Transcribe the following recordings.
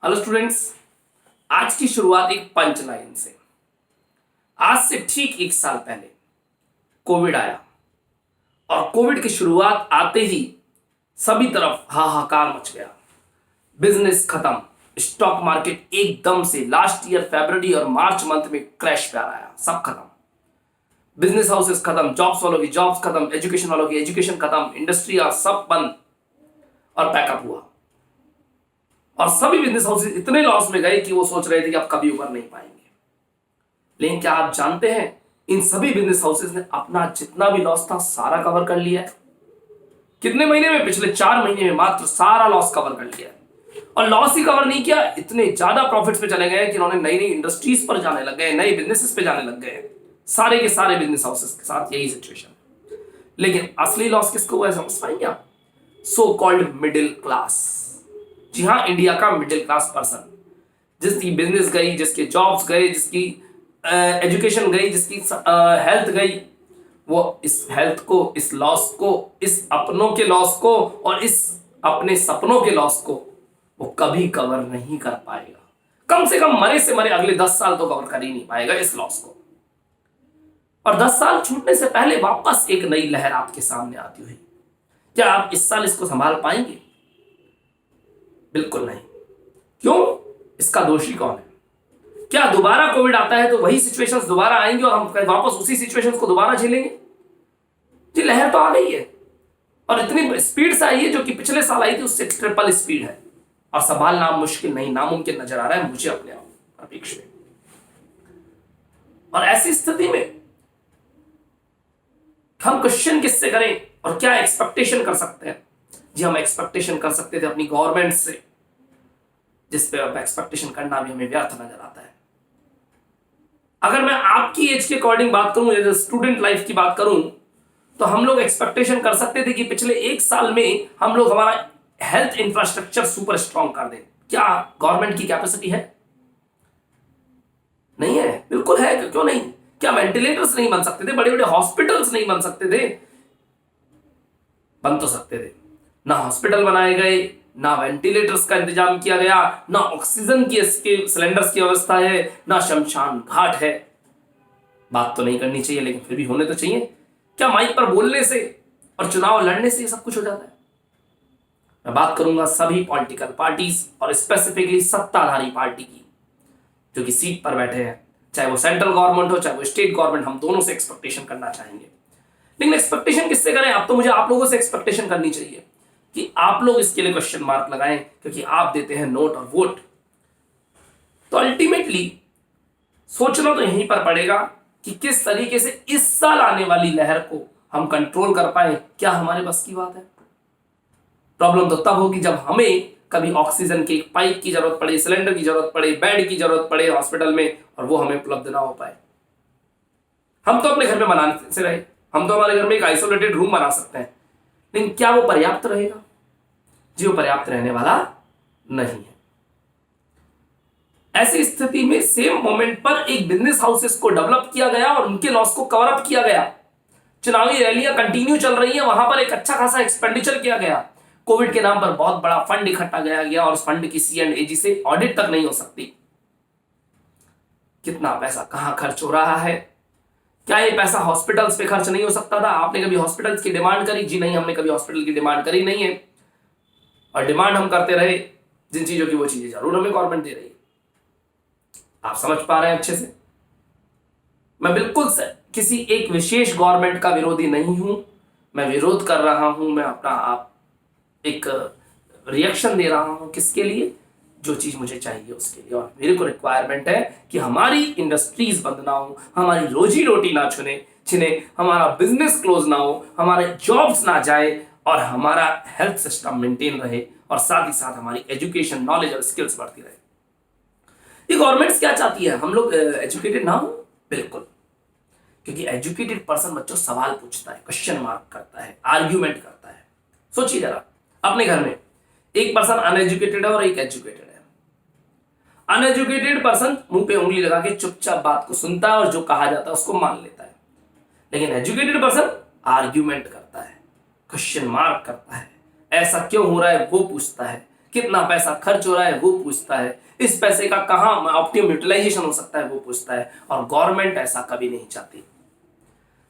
Hello students, आज की शुरुआत एक पंच लाइन से। आज से ठीक एक साल पहले कोविड आया और कोविड की शुरुआत आते ही सभी तरफ हाहाकार मच गया। बिजनेस खत्म, स्टॉक मार्केट एकदम से लास्ट ईयर फरवरी और मार्च मंथ में क्रैश पे आया, सब खत्म। बिजनेस हाउसेस खत्म, जॉब्स वालों की जॉब्स खत्म, एजुकेशन वालों की एजुकेशन खत्म, इंडस्ट्री सब बंद और पैकअप हुआ। और सभी बिजनेस हाउसेस इतने लॉस में गए कि वो सोच रहे थे कि अब कभी उबर नहीं पाएंगे। लेकिन क्या आप जानते हैं, इन सभी बिजनेस हाउसेस ने अपना जितना भी लॉस था सारा कवर कर लिया है। कितने महीने में? पिछले 4 महीने में मात्र सारा लॉस कवर कर लिया है। और लॉस ही कवर नहीं किया, इतने ज्यादा प्रॉफिट्स पे चले गए कि उन्होंने नई नई इंडस्ट्रीज पर जाने लग गए, नए बिजनेसेस पे जाने लग गए। सारे के सारे बिजनेस हाउसेस के साथ यही सिचुएशन है। लेकिन असली लॉस किसको हुआ है समझ पाएंगे आप? So called middle class. जी हाँ, इंडिया का मिडिल क्लास पर्सन, जिसकी बिजनेस गई, जिसके जॉब्स गए, जिसकी एजुकेशन गई, जिसकी हेल्थ गई, वो इस हेल्थ को, इस लॉस को, इस अपनों के लॉस को और इस अपने सपनों के लॉस को वो कभी कवर नहीं कर पाएगा। कम से कम मरे से मरे अगले 10 साल तो कवर कर ही नहीं पाएगा इस लॉस को। और 10 साल छूटने से पहले वापस एक नई लहर आपके सामने आती हुई, क्या आप इस साल इसको संभाल पाएंगे? बिल्कुल नहीं। क्यों? इसका दोषी कौन है? क्या दोबारा कोविड आता है तो वही सिचुएशंस दोबारा आएंगे और हम वापस उसी सिचुएशंस को दोबारा झेलेंगे? जी, लहर तो आ गई है और इतनी स्पीड से आई है जो कि पिछले साल आई थी उससे ट्रिपल स्पीड है। और संभालना मुश्किल नहीं, नामुमकिन नजर आ रहा है मुझे अपने अपेक्ष में। और ऐसी स्थिति में हम क्वेश्चन किससे करें और क्या एक्सपेक्टेशन कर सकते हैं? जी, हम एक्सपेक्टेशन कर सकते थे अपनी गवर्नमेंट से, जिस पे अब एक्सपेक्टेशन करना भी हमें व्यर्थ नजर आता है। अगर मैं आपकी एज के अकॉर्डिंग बात करूं या स्टूडेंट लाइफ की बात करूं, तो हम लोग एक्सपेक्टेशन कर सकते थे कि पिछले एक साल में हम लोग हमारा हेल्थ इंफ्रास्ट्रक्चर सुपर स्ट्रॉन्ग कर दें। क्या गवर्नमेंट की कैपेसिटी है? नहीं है, बिल्कुल है। क्यों नहीं? क्या वेंटिलेटर्स नहीं बन सकते थे? बड़े बड़े हॉस्पिटल्स नहीं बन सकते थे? बन तो सकते थे। ना हॉस्पिटल बनाए गए, ना वेंटिलेटर्स का इंतजाम किया गया, ना ऑक्सीजन की इसके सिलेंडर्स की व्यवस्था है, ना शमशान घाट है। बात तो नहीं करनी चाहिए लेकिन फिर भी होने तो चाहिए। क्या माइक पर बोलने से और चुनाव लड़ने से ये सब कुछ हो जाता है? मैं बात करूंगा सभी पॉलिटिकल पार्टीज और स्पेसिफिकली सत्ताधारी पार्टी की, जो कि सीट पर बैठे हैं, चाहे वो सेंट्रल गवर्नमेंट हो चाहे वो स्टेट गवर्नमेंट। हम दोनों से एक्सपेक्टेशन करना चाहेंगे। लेकिन एक्सपेक्टेशन किससे करें? अब तो मुझे आप लोगों से एक्सपेक्टेशन करनी चाहिए कि आप लोग इसके लिए क्वेश्चन मार्क लगाएं, क्योंकि आप देते हैं नोट और वोट। तो अल्टीमेटली सोचना तो यहीं पर पड़ेगा कि किस तरीके से इस साल आने वाली लहर को हम कंट्रोल कर पाए। क्या हमारे बस की बात है? प्रॉब्लम तो तब होगी जब हमें कभी ऑक्सीजन के पाइप की जरूरत पड़े, सिलेंडर की जरूरत पड़े, बेड की जरूरत पड़े हॉस्पिटल में और वो हमें उपलब्ध ना हो पाए। हम तो अपने घर में बनाने से रहे, हम तो हमारे घर में एक आइसोलेटेड रूम बना सकते हैं, लेकिन क्या वो पर्याप्त रहेगा? जी, वो पर्याप्त रहने वाला नहीं है। ऐसी स्थिति में सेम मोमेंट पर एक बिजनेस हाउसेस को डेवलप किया गया और उनके लॉस को कवर अप किया गया। चुनावी रैलियां कंटिन्यू चल रही है, वहां पर एक अच्छा खासा एक्सपेंडिचर किया गया। कोविड के नाम पर बहुत बड़ा फंड इकट्ठा गया और उस फंड की C&AG से ऑडिट तक नहीं हो सकती। कितना पैसा कहां खर्च हो रहा है? क्या ये पैसा हॉस्पिटल्स पे खर्च नहीं हो सकता था? आपने कभी हॉस्पिटल्स की डिमांड करी? जी नहीं, हमने कभी हॉस्पिटल की डिमांड करी नहीं है। और डिमांड हम करते रहे जिन चीजों की, वो चीजें जरूर हमें गवर्नमेंट दे रही है। आप समझ पा रहे हैं अच्छे से? मैं बिल्कुल किसी एक विशेष गवर्नमेंट का विरोधी नहीं हूं। मैं विरोध कर रहा हूं, मैं अपना आप एक रिएक्शन दे रहा हूं। किसके लिए? जो चीज मुझे चाहिए उसके लिए। और मेरे को रिक्वायरमेंट है कि हमारी इंडस्ट्रीज बंद ना हो, हमारी रोजी रोटी ना छिने, हमारा बिजनेस क्लोज ना हो, हमारे जॉब्स ना जाए और हमारा हेल्थ सिस्टम मेंटेन रहे और साथ ही साथ हमारी एजुकेशन, नॉलेज और स्किल्स बढ़ती रहे। ये गवर्नमेंट्स क्या चाहती है? हम लोग एजुकेटेड ना हो? बिल्कुल, क्योंकि एजुकेटेड पर्सन बच्चों सवाल पूछता है, क्वेश्चन मार्क करता है, आर्ग्यूमेंट करता है। सोचिए जरा, अपने घर में एक पर्सन अनएजुकेटेड है और एक एजुकेटेड है। अनएजुकेटेड पर्सन मुंह पे उंगली लगा के चुपचाप बात को सुनता है और जो कहा जाता है उसको मान लेता है। लेकिन एजुकेटेड पर्सन आर्ग्यूमेंट करता है, क्वेश्चन मार्क करता है, ऐसा क्यों हो रहा है वो पूछता है, कितना पैसा खर्च हो रहा है वो पूछता है, इस पैसे का कहाँ ऑप्टिमम यूटिलाइजेशन हो सकता है वो पूछता है। और गवर्नमेंट ऐसा कभी नहीं चाहती।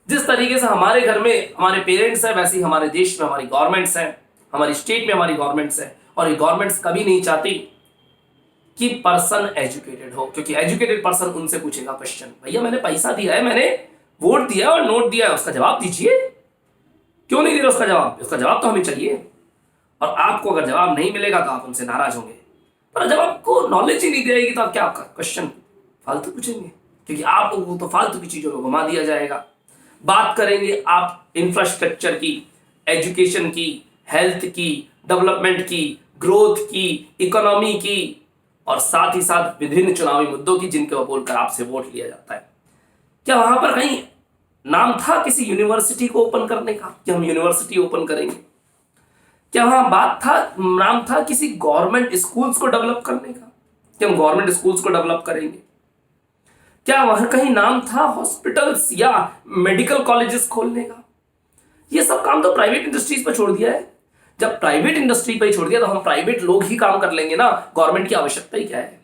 जिस तरीके से हमारे घर में हमारे पेरेंट्स हैं, वैसे ही हमारे देश में हमारी गवर्नमेंट्स हैं, हमारी स्टेट में हमारी गवर्नमेंट्स हैं। और ये गवर्नमेंट्स कभी नहीं चाहती कि पर्सन एजुकेटेड हो, क्योंकि एजुकेटेड पर्सन उनसे पूछेगा क्वेश्चन, भैया मैंने पैसा दिया है, मैंने वोट दिया और नोट दिया है, उसका जवाब दीजिए, क्यों नहीं दे रहे उसका जवाब? उसका जवाब तो हमें चाहिए। और आपको अगर जवाब नहीं मिलेगा तो आप उनसे नाराज होंगे, पर जब आपको नॉलेज ही नहीं देगी तो आप क्या क्वेश्चन फालतू पूछेंगे, क्योंकि आप लोगों को तो फालतू की चीजों में घुमा दिया जाएगा। बात करेंगे आप इंफ्रास्ट्रक्चर की, एजुकेशन की, हेल्थ की, डेवलपमेंट की, ग्रोथ की, इकोनॉमी की, और साथ ही साथ विभिन्न चुनावी मुद्दों की जिनके ऊपर बोलकर आपसे वोट लिया जाता है। क्या वहां पर कहीं नाम था किसी यूनिवर्सिटी को ओपन करने का कि हम यूनिवर्सिटी ओपन करेंगे? क्या वहां बात था, नाम था किसी गवर्नमेंट स्कूल्स को डेवलप करने का कि हम गवर्नमेंट स्कूल्स को डेवलप करेंगे? क्या वहां कहीं नाम था हॉस्पिटल्स या मेडिकल कॉलेजेस खोलने का? ये सब काम तो प्राइवेट इंडस्ट्रीज पर छोड़ दिया है। जब प्राइवेट इंडस्ट्री पर ही छोड़ दिया तो हम प्राइवेट लोग ही काम कर लेंगे ना, गवर्नमेंट की आवश्यकता ही क्या है?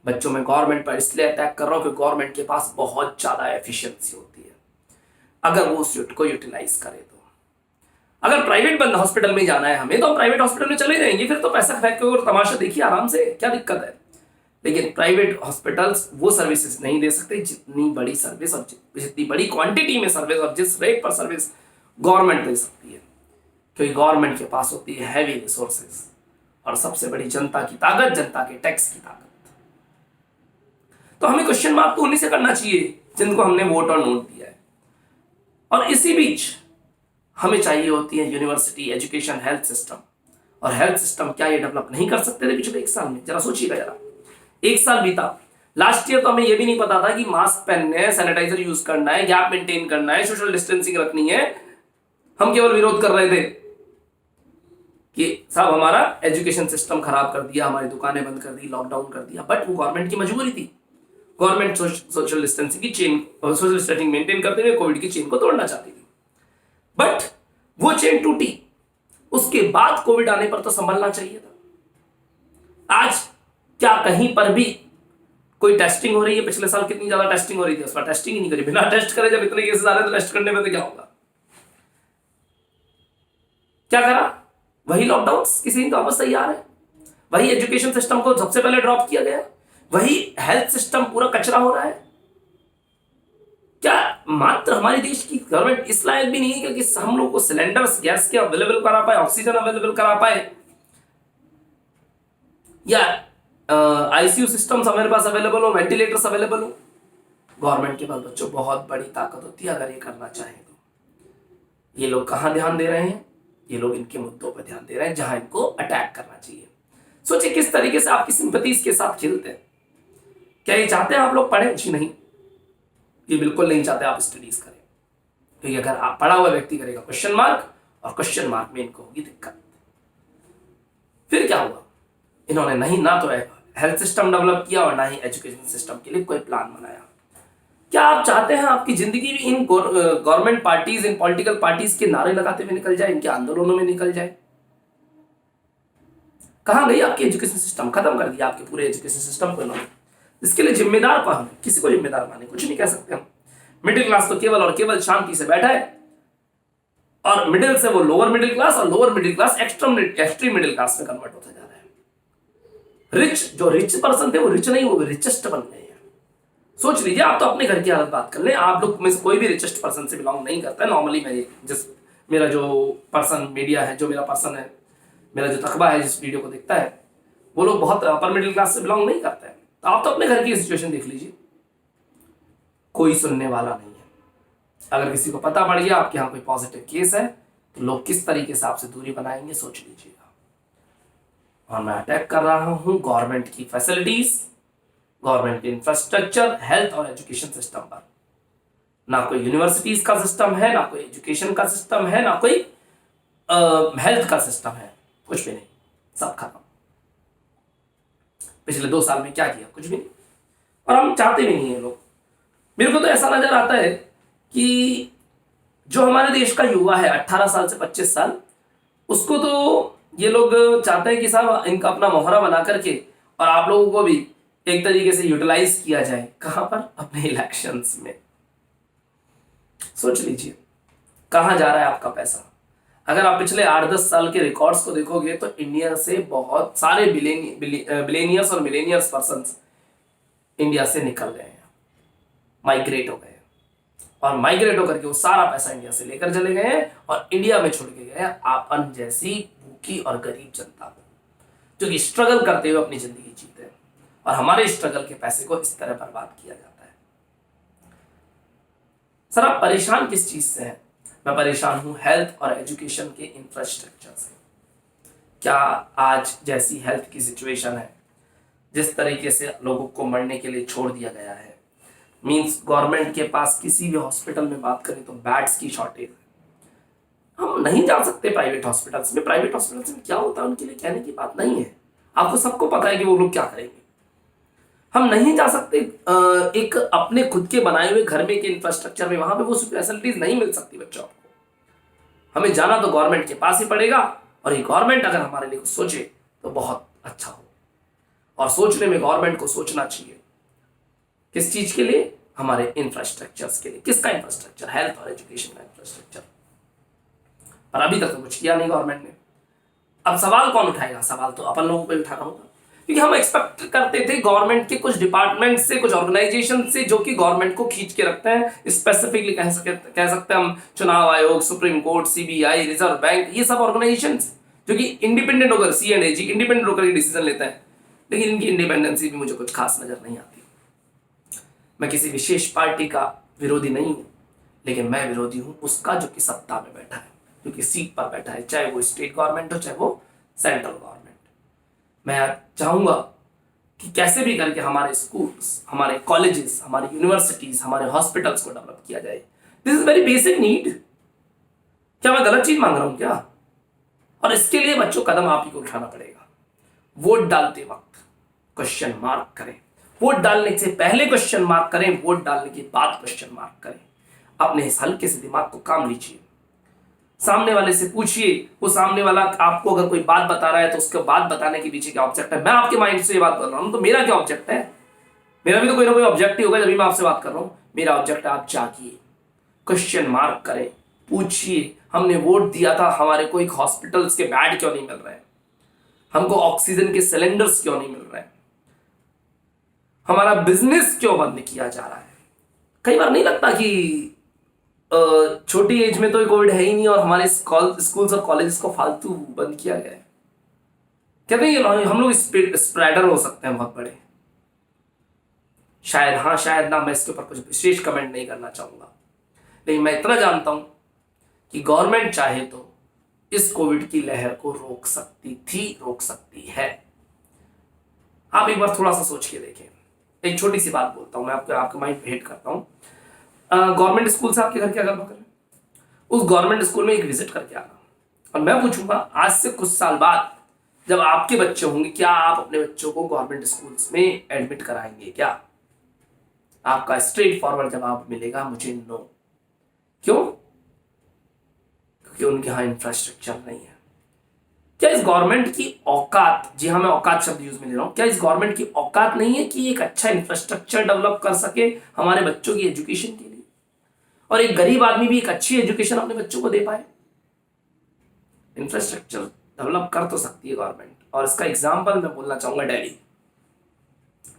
बच्चों में गवर्नमेंट पर इसलिए अटैक कर रहा हूं कि गवर्नमेंट के पास बहुत ज्यादा एफिशिएंसी होती है, अगर वो उस को यूटिलाइज करे तो। अगर प्राइवेट बंद हॉस्पिटल में जाना है हमें तो हम प्राइवेट हॉस्पिटल में चले जाएंगे, फिर तो पैसा फेंक के और तमाशा देखिए आराम से, क्या दिक्कत है? लेकिन प्राइवेट हॉस्पिटल्स वो सर्विसेज नहीं दे सकते जितनी बड़ी सर्विस और जितनी बड़ी क्वांटिटी में सर्विस और जिस रेट पर सर्विस गवर्नमेंट दे सकती है, क्योंकि गवर्नमेंट के पास होती है हैवी रिसोर्सेज और सबसे बड़ी जनता की ताकत, जनता के टैक्स की ताकत। तो हमें क्वेश्चन मार्क तो उन्हीं से करना चाहिए जिनको हमने वोट और नोट दिया है। और इसी बीच हमें चाहिए होती है यूनिवर्सिटी, एजुकेशन, हेल्थ सिस्टम। और हेल्थ सिस्टम क्या ये डेवलप नहीं कर सकते थे पिछले 1 साल में? जरा सोचिएगा, जरा 1 साल बीता, लास्ट ईयर तो हमें ये भी नहीं पता था कि मास्क पहनने हैं, सैनिटाइजर यूज करना है, गैप मेंटेन करना है, सोशल डिस्टेंसिंग रखनी है। हम केवल विरोध कर रहे थे कि साहब हमारा एजुकेशन सिस्टम खराब कर दिया, हमारी दुकानें बंद कर दी, लॉकडाउन कर दिया, बट वो गवर्नमेंट की मजबूरी थी। गवर्नमेंट सोशल डिस्टेंसिंग की चेन, सोशल डिस्टेंसिंग मेंटेन करते हुए कोविड की चेन को तोड़ना चाहती थी, बट वो चेन टूटी। उसके बाद कोविड आने पर तो संभलना चाहिए था। आज क्या कहीं पर भी कोई टेस्टिंग हो रही है? पिछले साल कितनी ज्यादा टेस्टिंग हो रही थी, उस पर टेस्टिंग ही नहीं करी। बिना टेस्ट करे जब इतने केसेस आ रहे हैं तो टेस्ट करने में तो क्या होगा? क्या करा? वही लॉकडाउन, किसी दिन तो वापस तैयार है। वही एजुकेशन सिस्टम को सबसे पहले ड्रॉप किया गया, वही हेल्थ सिस्टम पूरा कचरा हो रहा है। क्या मात्र हमारे देश की गवर्नमेंट इस लायक भी नहीं है कि हम लोग को सिलेंडर्स गैस के अवेलेबल करा पाए, ऑक्सीजन अवेलेबल करा पाए, या आईसीयू सिस्टम्स हमारे पास अवेलेबल हो, वेंटिलेटर्स अवेलेबल हो? गवर्नमेंट के पास बच्चों बहुत बड़ी ताकत होती है अगर ये करना चाहे तो। ये लोग कहां ध्यान दे रहे हैं? ये लोग इनके मुद्दों पर ध्यान दे रहे हैं जहां इनको अटैक करना चाहिए। सोचिए किस तरीके से आपकी सिंपैथीज के साथ खेलते हैं। क्या ये चाहते हैं आप लोग पढ़ें? जी नहीं, ये बिल्कुल नहीं चाहते आप स्टडीज करें, क्योंकि अगर आप पढ़ा हुआ व्यक्ति करेगा क्वेश्चन मार्क, और क्वेश्चन मार्क में इनको होगी दिक्कत। फिर क्या हुआ? इन्होंने नहीं ना तो हेल्थ सिस्टम डेवलप किया और ना ही एजुकेशन सिस्टम के लिए कोई प्लान बनाया। क्या आप चाहते हैं आपकी जिंदगी भी in government parties, in political parties के नारे लगाते हुए निकल जाए, इनके आंदोलनों में निकल जाए? कहां गई आपकी एजुकेशन सिस्टम? खत्म कर दिया आपके पूरे एजुकेशन सिस्टम को इन्होंने। इसके लिए जिम्मेदार कौन है? किसी को जिम्मेदार माने कुछ नहीं कह सकते हम। मिडिल क्लास तो केवल और केवल शांति से बैठा है, और मिडिल से वो लोअर मिडिल क्लास, और lower middle class extreme middle class में कन्वर्ट होता जा रहा है। रिच, जो रिच पर्सन थे वो रिच नहीं, वो रिचेस्ट बन गए हैं। सोच लीजिए, आप तो अपने घर की हालत बात कर ले, आप लोग में से कोई भी रिचेस्ट पर्सन से बिलोंग नहीं करता है। नॉर्मली मैं जिस मेरा जो पर्सन मीडिया है, जो मेरा पर्सन है, मेरा जो तकबा है जिस वीडियो को देखता है, वो लोग बहुत अपर मिडिल क्लास से बिलोंग नहीं करते हैं। तो आप तो अपने घर की सिचुएशन देख लीजिए, कोई सुनने वाला नहीं है। अगर किसी को पता पड़ गया आपके यहाँ कोई पॉजिटिव केस है तो लोग किस तरीके से आपसे दूरी बनाएंगे, सोच लीजिएगा। और मैं अटैक कर रहा हूं गवर्नमेंट की फैसिलिटीज, गवर्नमेंट के इंफ्रास्ट्रक्चर, हेल्थ और एजुकेशन सिस्टम पर। ना कोई यूनिवर्सिटीज का सिस्टम है, ना कोई एजुकेशन का सिस्टम है, ना कोई हेल्थ का सिस्टम है, कुछ भी नहीं, सब खत्म। पिछले 2 साल में क्या किया? कुछ भी नहीं। और हम चाहते भी नहीं है लोग। मेरे को तो ऐसा नजर आता है कि जो हमारे देश का युवा है 18 साल से 25 साल, उसको तो ये लोग चाहते हैं कि साहब इनका अपना मोहरा बना करके और आप लोगों को भी एक तरीके से यूटिलाइज किया जाए। कहां पर? अपने इलेक्शंस में। सोच लीजिए कहां जा रहा है आपका पैसा। अगर आप पिछले 8-10 साल के रिकॉर्ड्स को देखोगे तो इंडिया से बहुत सारे बिलेनियर्स और मिलेनियर्स पर्संस इंडिया से निकल गए हैं, माइग्रेट हो गए, और माइग्रेट होकर के वो सारा पैसा इंडिया से लेकर चले गए हैं और इंडिया में छोड़ के गए हैं आपन जैसी भूखी और गरीब जनता को, जो कि स्ट्रगल करते हुए अपनी जिंदगी जीते हैं, और हमारे स्ट्रगल के पैसे को इस तरह बर्बाद किया जाता है। सर आप परेशान किस चीज से हैं? मैं परेशान हूं हेल्थ और एजुकेशन के इंफ्रास्ट्रक्चर से। क्या आज जैसी हेल्थ की सिचुएशन है, जिस तरीके से लोगों को मरने के लिए छोड़ दिया गया है, मींस गवर्नमेंट के पास किसी भी हॉस्पिटल में बात करें तो बेड्स की शॉर्टेज है। हम नहीं जा सकते प्राइवेट हॉस्पिटल्स में। प्राइवेट हॉस्पिटल्स में क्या होता है उनके लिए कहने की बात नहीं है, आपको सबको पता है कि वो लोग क्या करेंगे। हम नहीं जा सकते एक अपने खुद के बनाए हुए घर में के इंफ्रास्ट्रक्चर में, वहां पे वो फैसिलिटीज नहीं मिल सकती बच्चों को। हमें जाना तो गवर्नमेंट के पास ही पड़ेगा, और ये गवर्नमेंट अगर हमारे लिए कुछ सोचे तो बहुत अच्छा हो। और सोचने में गवर्नमेंट को सोचना चाहिए किस चीज के लिए? हमारे इंफ्रास्ट्रक्चर्स के लिए। किसका इंफ्रास्ट्रक्चर? हेल्थ और एजुकेशन का इंफ्रास्ट्रक्चर। और अभी तक तो कुछ किया नहीं गवर्नमेंट ने। अब सवाल कौन उठाएगा? सवाल तो अपन लोगों को ही उठाना होगा, क्योंकि हम एक्सपेक्ट करते थे गवर्नमेंट के कुछ डिपार्टमेंट से, कुछ ऑर्गेनाइजेशन से, जो कि गवर्नमेंट को खींच के रखते हैं। स्पेसिफिकली कह सकते हैं हम चुनाव आयोग, supreme court, CBI, reserve bank, ये सब ऑर्गेनाइजेशन जो कि इंडिपेंडेंट होकर, CNAG इंडिपेंडेंट होकर के डिसीजन लेते हैं, लेकिन इनकी इंडिपेंडेंसी भी मुझे कुछ खास नजर नहीं आती। मैं किसी विशेष पार्टी का विरोधी नहीं हूं, लेकिन मैं विरोधी हूं उसका जो कि सत्ता में बैठा है, जो कि सीट पर बैठा है, चाहे वो स्टेट गवर्नमेंट हो, चाहे वो सेंट्रल गवर्नमेंट। मैं चाहूंगा कि कैसे भी करके हमारे स्कूल्स, हमारे कॉलेजेस, हमारी यूनिवर्सिटीज, हमारे हॉस्पिटल्स को डेवलप किया जाए। This is very basic need. क्या मैं गलत चीज मांग रहा हूं क्या? और इसके लिए बच्चों कदम आप ही को उठाना पड़ेगा। वोट डालते वक्त क्वेश्चन मार्क करें, वोट डालने से पहले क्वेश्चन मार्क करें, वोट डालने के बाद क्वेश्चन मार्क करें। अपने इस हल्के से दिमाग को काम लीजिए, सामने वाले से पूछिए। वो सामने वाला आपको अगर कोई बात बता रहा है तो उसके बात बताने के पीछे क्या ऑब्जेक्ट है। मैं आपके माइंड से ये बात कर रहा हूं तो मेरा क्या ऑब्जेक्ट है? मेरा भी तो कोई ना कोई ऑब्जेक्ट ही होगा, जब भी मैं आपसे बात कर रहा हूं। मेरा ऑब्जेक्ट है आप जागिए, क्वेश्चन मार्क करें, पूछिए हमने वोट दिया था, हमारे को एक हॉस्पिटल्स के बेड क्यों नहीं मिल रहे हैं, हमको ऑक्सीजन के सिलेंडर्स क्यों नहीं मिल रहे हैं, हमारा बिजनेस क्यों बंद किया जा रहा है। कई बार नहीं लगता कि छोटी एज में तो कोविड है ही नहीं और हमारे स्कूल्स और कॉलेजेस को फालतू बंद किया गया है। कहते हैं हम लोग स्प्रेडर हो सकते हैं बहुत बड़े। शायद हाँ, शायद ना, मैं इसके ऊपर कुछ विशेष कमेंट नहीं करना चाहूंगा, लेकिन मैं इतना जानता हूं कि गवर्नमेंट चाहे तो इस कोविड की लहर को रोक सकती थी, रोक सकती है। आप एक बार थोड़ा सा सोच के देखें। एक छोटी सी बात बोलता हूं, मैं आपके माइंड पे हिट करता हूं। गवर्नमेंट स्कूल से आपके घर के अगल बगल में, उस गवर्नमेंट स्कूल में एक विजिट करके आना, और मैं पूछूंगा आज से कुछ साल बाद जब आपके बच्चे होंगे, क्या आप अपने बच्चों को गवर्नमेंट स्कूल्स में एडमिट कराएंगे क्या? आपका स्ट्रेट फॉरवर्ड जवाब मिलेगा मुझे नो। क्यों? क्योंकि उनके यहां इंफ्रास्ट्रक्चर नहीं है। क्या इस गवर्नमेंट की औकात, जी हाँ मैं औकात शब्द यूज में ले रहा हूं, क्या इस गवर्नमेंट की औकात नहीं है कि एक अच्छा इंफ्रास्ट्रक्चर डेवलप कर सके हमारे बच्चों की एजुकेशन के लिए, और एक गरीब आदमी भी एक अच्छी एजुकेशन अपने बच्चों को दे पाए? इंफ्रास्ट्रक्चर डेवलप कर तो सकती है गवर्नमेंट, और इसका एग्जांपल मैं बोलना चाहूंगा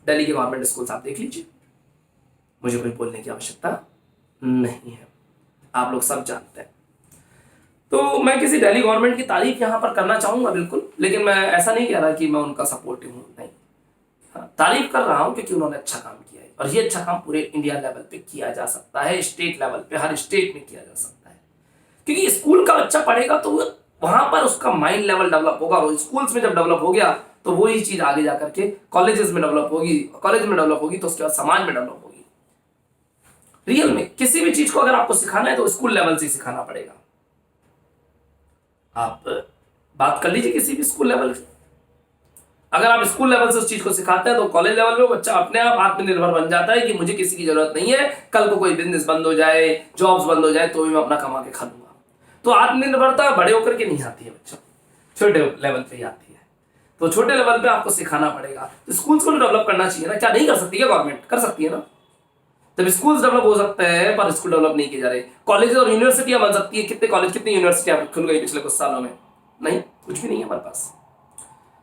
दिल्ली के गवर्नमेंट स्कूल्स आप देख लीजिए। मुझे कोई बोलने की आवश्यकता नहीं है, आप लोग सब जानते हैं। तो मैं किसी दिल्ली गवर्नमेंट की तारीफ यहां पर करना चाहूंगा बिल्कुल, लेकिन मैं ऐसा नहीं कह रहा कि मैं उनका सपोर्टिव हूं, नहीं। हाँ, तारीफ कर रहा हूं क्योंकि उन्होंने अच्छा काम किया है, और ये अच्छा काम पूरे इंडिया लेवल पे किया जा सकता है, स्टेट लेवल पे, हर स्टेट में किया जा सकता है। क्योंकि स्कूल का बच्चा पढ़ेगा तो वहां पर उसका माइंड लेवल डेवलप होगा, और स्कूल्स में जब डेवलप हो गया तो वही चीज आगे जाकर के कॉलेजेस में डेवलप होगी, कॉलेज में डेवलप होगी तो उसके बाद समाज में डेवलप होगी। रियल में किसी भी चीज को अगर आपको सिखाना है तो स्कूल लेवल से सिखाना पड़ेगा। आप बात कर लीजिए किसी भी स्कूल लेवल की, अगर आप स्कूल लेवल से उस चीज को सिखाते हैं तो कॉलेज लेवल पे बच्चा अपने आप आत्मनिर्भर बन जाता है कि मुझे किसी की जरूरत नहीं है, कल को कोई बिजनेस बंद हो जाए, जॉब्स बंद हो जाए तो भी मैं अपना कमा के खा लूंगा। तो आत्मनिर्भरता बड़े होकर के नहीं आती है बच्चों, छोटे लेवल पे ही आती है। तो छोटे लेवल पे आपको सिखाना पड़ेगा। तो स्कूल्स को डेवलप करना चाहिए ना, क्या नहीं कर सकती? क्या गवर्नमेंट कर सकती है ना? जब स्कूल्स डेवलप हो सकते हैं पर स्कूल डेवलप नहीं किए जा रहे। कॉलेज और यूनिवर्सिटियां बन सकती है, कितने कॉलेज कितनी यूनिवर्सिटियां खुल गई पिछले कुछ सालों में? नहीं, कुछ भी नहीं है हमारे पास।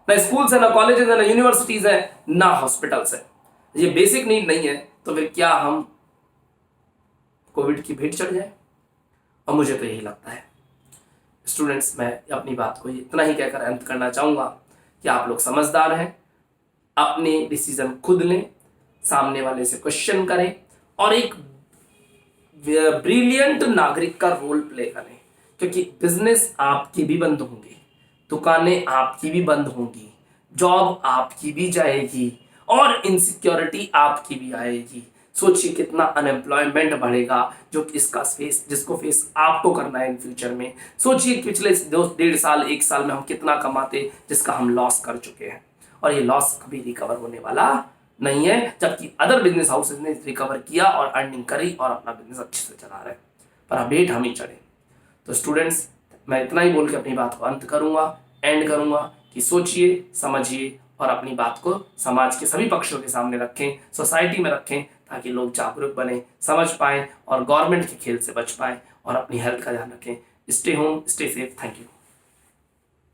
ना स्कूल्स है, ना कॉलेजेस है, ना यूनिवर्सिटीज है, ना हॉस्पिटल्स है। ये बेसिक नीड नहीं है तो फिर क्या हम कोविड की भेंट चढ़ जाए? और मुझे तो यही लगता है। स्टूडेंट्स, मैं अपनी बात को इतना ही कहकर अंत करना चाहूंगा कि आप लोग समझदार हैं, अपने डिसीजन खुद लें, सामने वाले से क्वेश्चन करें और एक ब्रिलियंट नागरिक का रोल प्ले करें। क्योंकि बिजनेस आपके भी बंद होंगे, दुकानें आपकी भी बंद होंगी, जॉब आपकी भी जाएगी और इनसिक्योरिटी आपकी भी आएगी। सोचिए कितना अनएम्प्लॉयमेंट बढ़ेगा जो जिसको फेस आपको करना है इन फ्यूचर में। सोचिए पिछले 2-1.5 साल 1 साल में हम कितना कमाते जिसका हम लॉस कर चुके हैं, और ये लॉस कभी रिकवर होने वाला नहीं है। जबकि अदर बिजनेस हाउसेज ने रिकवर किया और अर्निंग करी और अपना बिजनेस अच्छे से चला रहे, पर अब वेट हम ही चढ़े। तो स्टूडेंट्स, मैं इतना ही बोल के अपनी बात को अंत करूंगा, एंड करूंगा कि सोचिए, समझिए और अपनी बात को समाज के सभी पक्षों के सामने रखें, सोसाइटी में रखें, ताकि लोग जागरूक बने, समझ पाएं और गवर्नमेंट के खेल से बच पाएं और अपनी हेल्थ का ध्यान रखें। Stay home, stay safe. Thank you.